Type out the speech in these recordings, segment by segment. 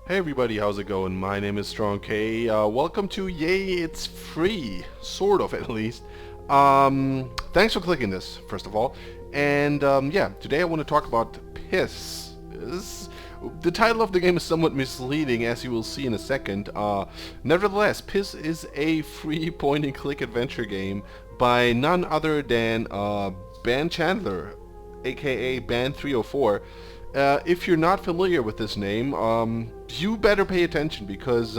Hey everybody, how's it going? My name is Strong K. Welcome to Yay, It's Free, sort of at least. Thanks for clicking this, first of all. And yeah, today I want to talk about Piss. The title of the game is somewhat misleading, as you will see in a second. Nevertheless, Piss is a free point-and-click adventure game by none other than Ben Chandler, aka Ban304. If you're not familiar with this name, you better pay attention because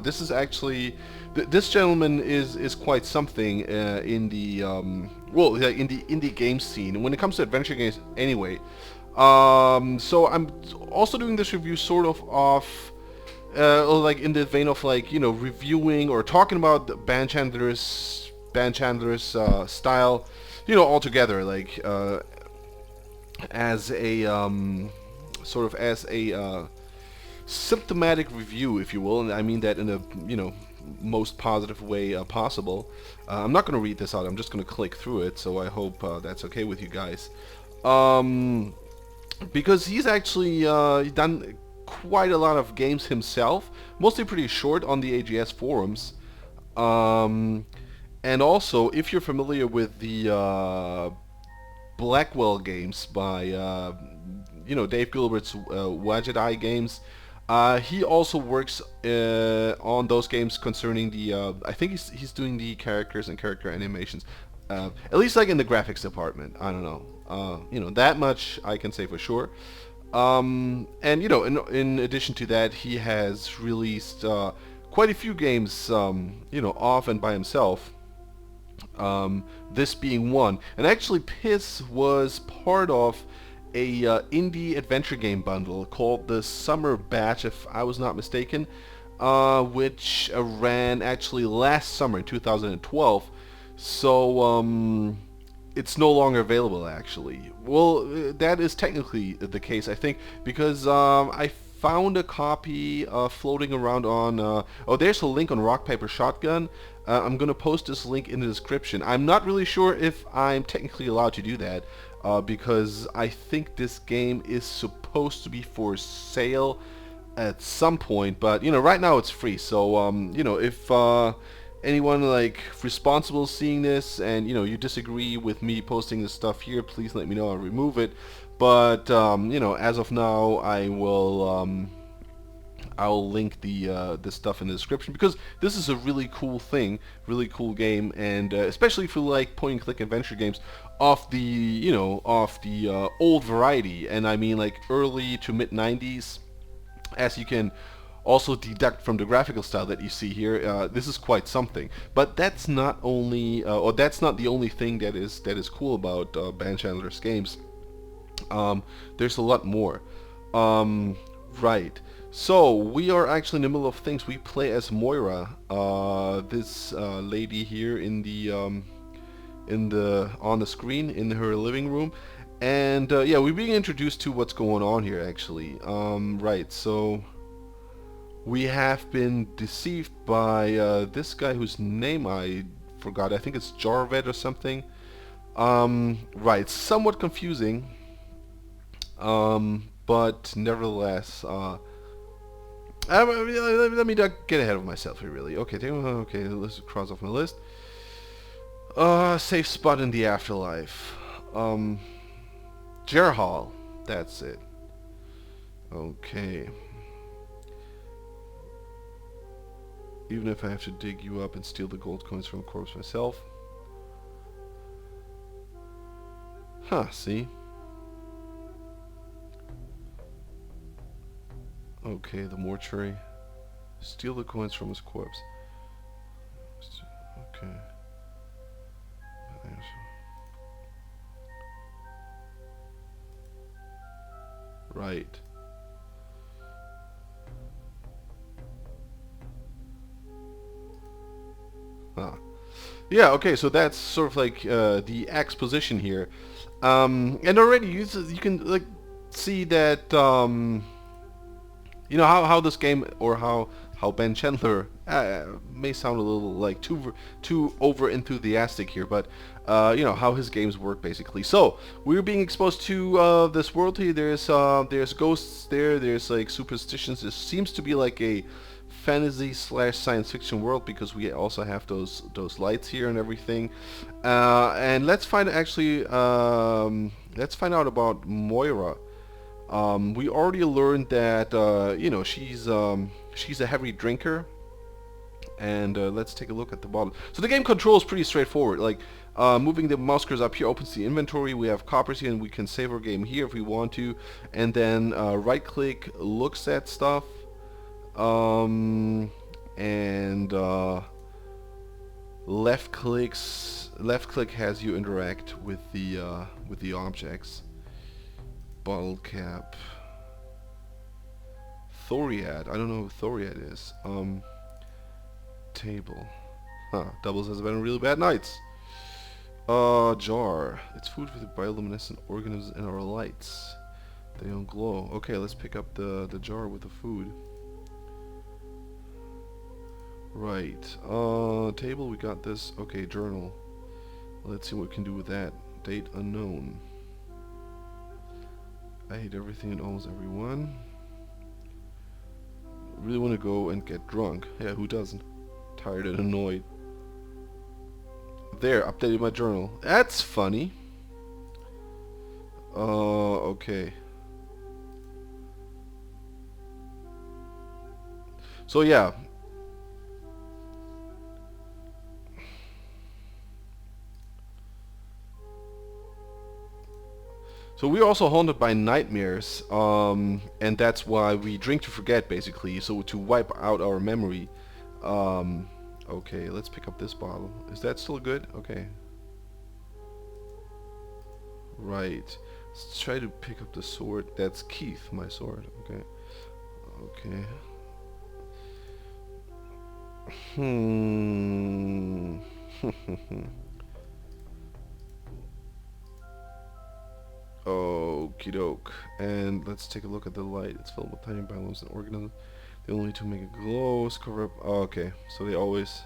this is actually this gentleman is quite something in the in the indie game scene when it comes to adventure games anyway. So I'm also doing this review sort of off like in the vein of like reviewing or talking about the Ban Chandler's style, altogether like as a sort of as a symptomatic review, if you will, and I mean that in a most positive way possible. I'm not going to read this out. I'm just going to click through it. So I hope that's okay with you guys, because he's actually done quite a lot of games himself, mostly pretty short on the AGS forums. And also, if you're familiar with the Blackwell games by Dave Gilbert's Wadget Eye games. He also works on those games concerning the. I think he's doing the characters and character animations, at least like in the graphics department. I don't know. That much I can say for sure. And in addition to that, he has released quite a few games, off and by himself. This being one, and actually Piss was part of a indie adventure game bundle called the Summer Batch, if I was not mistaken, which ran actually last summer in 2012. So it's no longer available actually. Well, that is technically the case, I think, because I found a copy floating around on there's a link on Rock Paper Shotgun. I'm gonna post this link in the description. I'm not really sure if I'm technically allowed to do that because I think this game is supposed to be for sale at some point, but right now it's free. So if anyone like responsible seeing this and you disagree with me posting this stuff here, please let me know. I'll remove it. But as of now, I'll link the stuff in the description because this is a really cool thing, really cool game, and especially if you like point-and-click adventure games of the old variety, and I mean like early to mid 90s, as you can also deduct from the graphical style that you see here. This is quite something, but that's not the only thing that is cool about Ben Chandler's games. There's a lot more. Right. So we are actually in the middle of things. We play as Moira, this lady here in the on the screen in her living room, and yeah, we're being introduced to what's going on here actually. Right. So we have been deceived by this guy whose name I forgot. I think it's Jarvet or something. Right. Somewhat confusing. But nevertheless, let me not get ahead of myself here, really. Okay, let's cross off my list. Safe spot in the afterlife. Gerhal, that's it. Okay. Even if I have to dig you up and steal the gold coins from a corpse myself. Huh, see? Okay, the mortuary. Steal the coins from his corpse. Okay. Right. Ah. Yeah, okay, so that's sort of like the exposition here. And already you can like see that how this game or how how Ben Chandler may sound a little like too over enthusiastic here, but how his games work basically. So we're being exposed to this world here. There's ghosts there. There's like superstitions. This seems to be like a fantasy slash science fiction world because we also have those lights here and everything. And let's find out about Moira. We already learned that she's a heavy drinker, and let's take a look at the bottom. So the game control is pretty straightforward. Like moving the mouse cursor up here opens the inventory. We have coppers here, and we can save our game here if we want to. And then right click looks at stuff, and left click has you interact with the objects. Bottle cap. Thoriad. I don't know who Thoriad is. Table. Huh. Doubles as having really bad nights. Jar. It's food for the bioluminescent organisms in our lights. They don't glow. Okay, let's pick up the jar with the food. Right. Table, we got this. Okay, journal. Let's see what we can do with that. Date unknown. I hate everything and almost everyone. Really want to go and get drunk. Yeah, who doesn't? Tired and annoyed. There, updated my journal. That's funny. Okay. So yeah. So we're also haunted by nightmares, and that's why we drink to forget, basically, so to wipe out our memory. Okay, let's pick up this bottle. Is that still good? Okay. Right. Let's try to pick up the sword. That's Keith, my sword. Okay. Okay. Okie doke. And let's take a look at the light. It's filled with tiny bioluminescent and organisms. They only need to make it glow. Cover up. Oh, okay. So they always.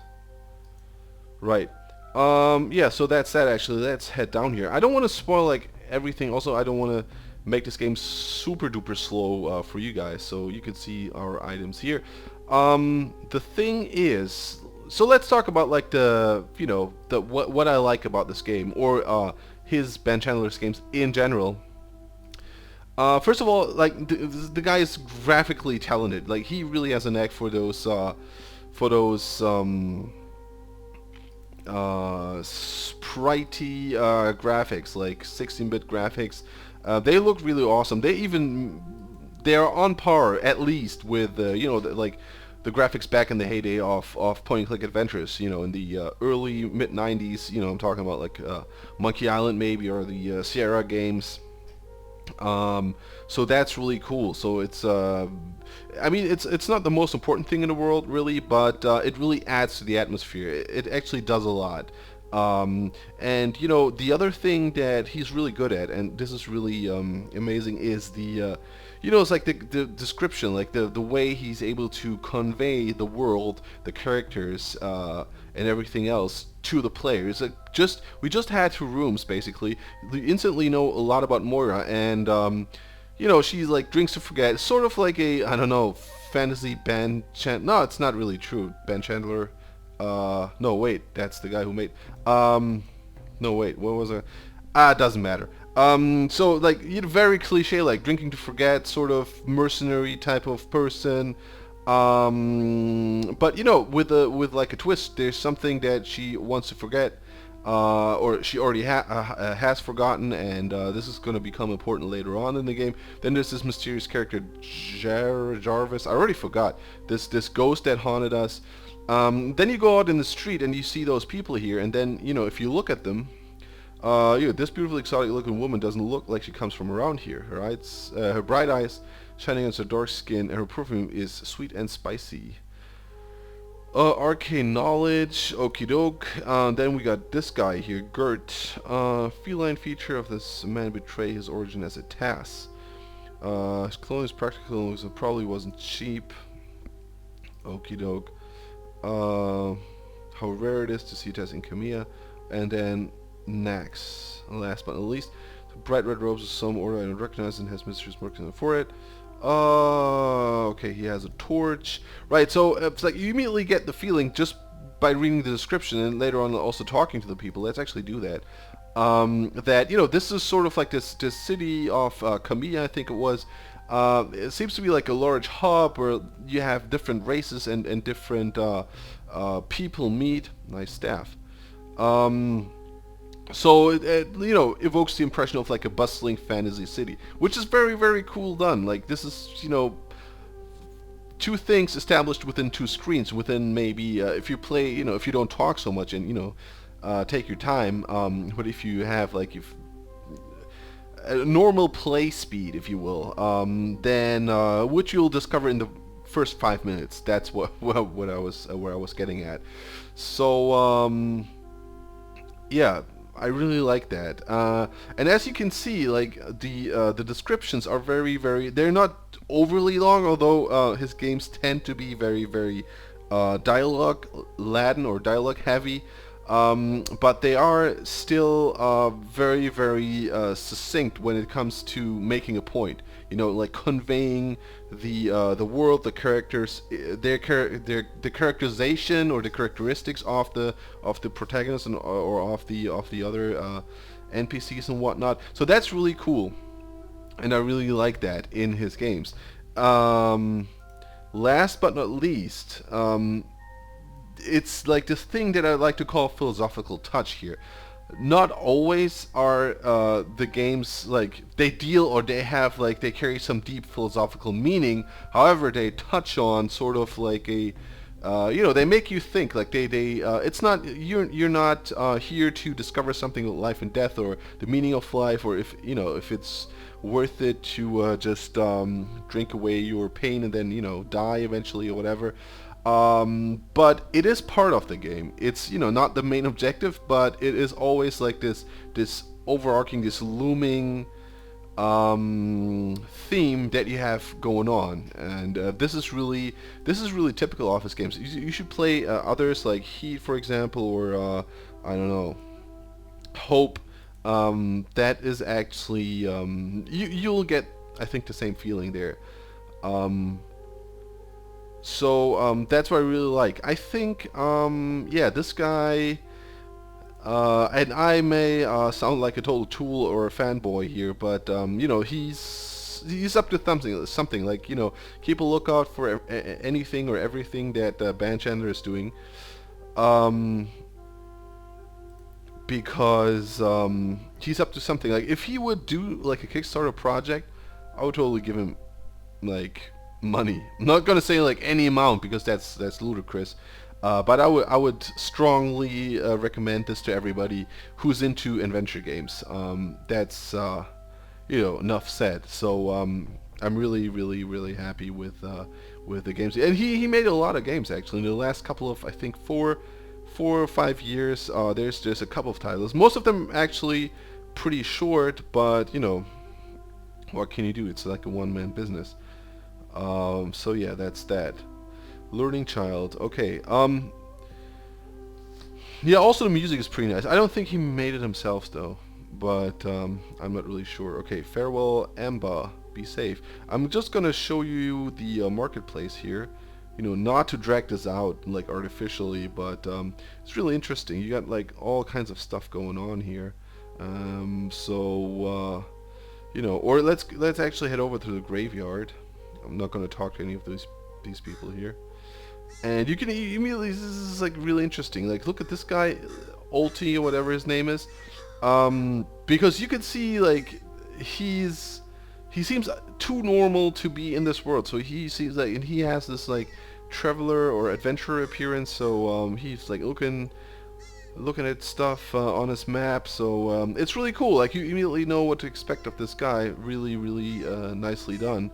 Right. Yeah. So that's that. Actually, let's head down here. I don't want to spoil like everything. Also, I don't want to make this game super duper slow for you guys. So you can see our items here. The thing is, so let's talk about like what I like about this game, or his Ben Chandler's games in general. First of all, like the guy is graphically talented. Like he really has a knack for those spritey graphics, like 16-bit graphics. They look really awesome. They are on par at least with like the graphics back in the heyday of point-and-click adventures, in the early mid-90s. I'm talking about like Monkey Island maybe, or the Sierra games. So that's really cool. So it's I mean, it's not the most important thing in the world really, but it really adds to the atmosphere. It actually does a lot. And the other thing that he's really good at, and this is really amazing, is it's like the description, like the way he's able to convey the world, the characters, and everything else to the players. We just had 2 rooms basically. We instantly know a lot about Moira, and she's like drinks to forget, sort of like a, I don't know, fantasy Ben Chandler. No, it's not really true. Ben Chandler. No, wait, that's the guy who made. No, wait, what was it? It doesn't matter. So like very cliche, like drinking to forget, sort of mercenary type of person. But with like a twist, there's something that she wants to forget, or she already has forgotten, and this is going to become important later on in the game. Then there's this mysterious character, Jarvis. I already forgot. This ghost that haunted us. Then you go out in the street and you see those people here, and then if you look at them, this beautiful exotic looking woman doesn't look like she comes from around here. Her bright eyes shining against her dark skin, and her perfume is sweet and spicy. Arcane knowledge, okie doke. Then we got this guy here, Gert. Feline feature of this man betray his origin as a task. His clothing is practical, so it probably wasn't cheap. Okie doke. Uh, how rare it is to see Tess in Kamiya. And then Nax. Last but not least. Bright red robes of some order I don't recognize and has mysterious marks on the forehead. Okay, he has a torch. Right, so it's like you immediately get the feeling just by reading the description and later on also talking to the people. Let's actually do that. That, you know, this is sort of like this city of Kamiya, I think it was. It seems to be like a large hub where you have different races and different people meet. Nice staff. So it you know, evokes the impression of like a bustling fantasy city, which is very, very cool done. Like, this is, you know, two things established within two screens, within maybe, if you play, you know, if you don't talk so much and, you know, take your time, but if you have, like, if a normal play speed, if you will, then, which you'll discover in the first 5 minutes. That's what I was where I was getting at. So, yeah, I really like that. And as you can see, like the descriptions are very, very. They're not overly long, although his games tend to be very, very dialogue laden or dialogue heavy. But they are still very, very succinct when it comes to making a point. You know, like conveying the world, the characters, the characterization or the characteristics of the protagonist or of the other NPCs and whatnot. So that's really cool, and I really like that in his games. Last but not least, it's like this thing that I like to call philosophical touch here. Not always are the games like they deal or they have like they carry some deep philosophical meaning. However, they touch on sort of like a you know, they make you think. Like they it's not you're not here to discover something like life and death or the meaning of life, or if you know if it's worth it to just drink away your pain and then, you know, die eventually or whatever. But it is part of the game. It's, you know, not the main objective, but it is always like this overarching, this looming theme that you have going on. And this is really typical Office games. You should play others like Heat, for example, or I don't know, Hope. That is actually you'll get, I think, the same feeling there. So that's what I really like. I think, yeah, this guy, and I may sound like a total tool or a fanboy here, but you know, he's up to something like, you know, keep a lookout for anything or everything that Ben Chandler is doing, because he's up to something. Like, if he would do like a Kickstarter project, I would totally give him like money. I'm not gonna say like any amount because that's ludicrous, but I would strongly recommend this to everybody who's into adventure games. That's you know, enough said. So I'm really happy with the games, and he made a lot of games actually in the last couple of, I think, four or 5 years. There's a couple of titles, most of them actually pretty short, but you know, what can you do? It's like a one-man business. So yeah, that's that. Learning Child. Okay. Yeah, also the music is pretty nice. I don't think he made it himself though, but I'm not really sure. Okay, Farewell Amba. Be safe. I'm just gonna show you the marketplace here. You know, not to drag this out like artificially, but it's really interesting. You got like all kinds of stuff going on here. So you know, or let's actually head over to the graveyard. I'm not going to talk to any of these people here. And you can immediately, this is like really interesting. Like, look at this guy, Ulti or whatever his name is. Because you can see like he seems too normal to be in this world. So he seems like, and he has this like traveler or adventurer appearance. So he's like looking at stuff on his map. So it's really cool. Like, you immediately know what to expect of this guy. Really nicely done.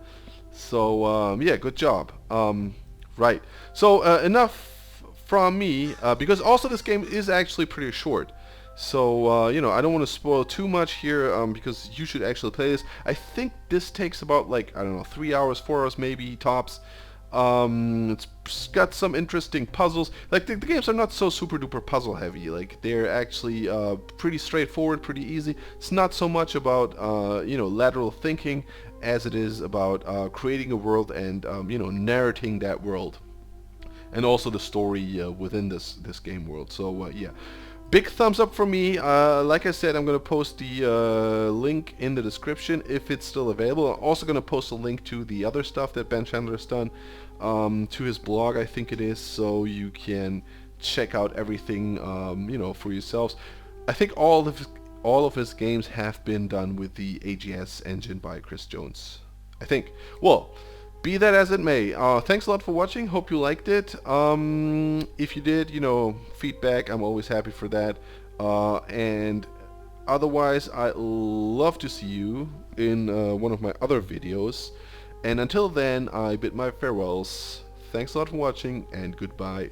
So yeah, good job. Right. So enough from me, because also this game is actually pretty short. So you know, I don't want to spoil too much here, because you should actually play this. I think this takes about like, I don't know, 3 hours, 4 hours maybe tops. It's got some interesting puzzles. Like the games are not so super duper puzzle heavy. Like they're actually pretty straightforward, pretty easy. It's not so much about lateral thinking as it is about creating a world and narrating that world, and also the story within this game world. So yeah, big thumbs up from me. Like I said, I'm gonna post the link in the description if it's still available. I'm also gonna post a link to the other stuff that Ben Chandler's done, to his blog, I think it is, so you can check out everything for yourselves. I think all of his games have been done with the AGS engine by Chris Jones, I think. Well, be that as it may, thanks a lot for watching. Hope you liked it. If you did, feedback, I'm always happy for that. And otherwise, I'd love to see you in one of my other videos. And until then, I bid my farewells. Thanks a lot for watching, and goodbye.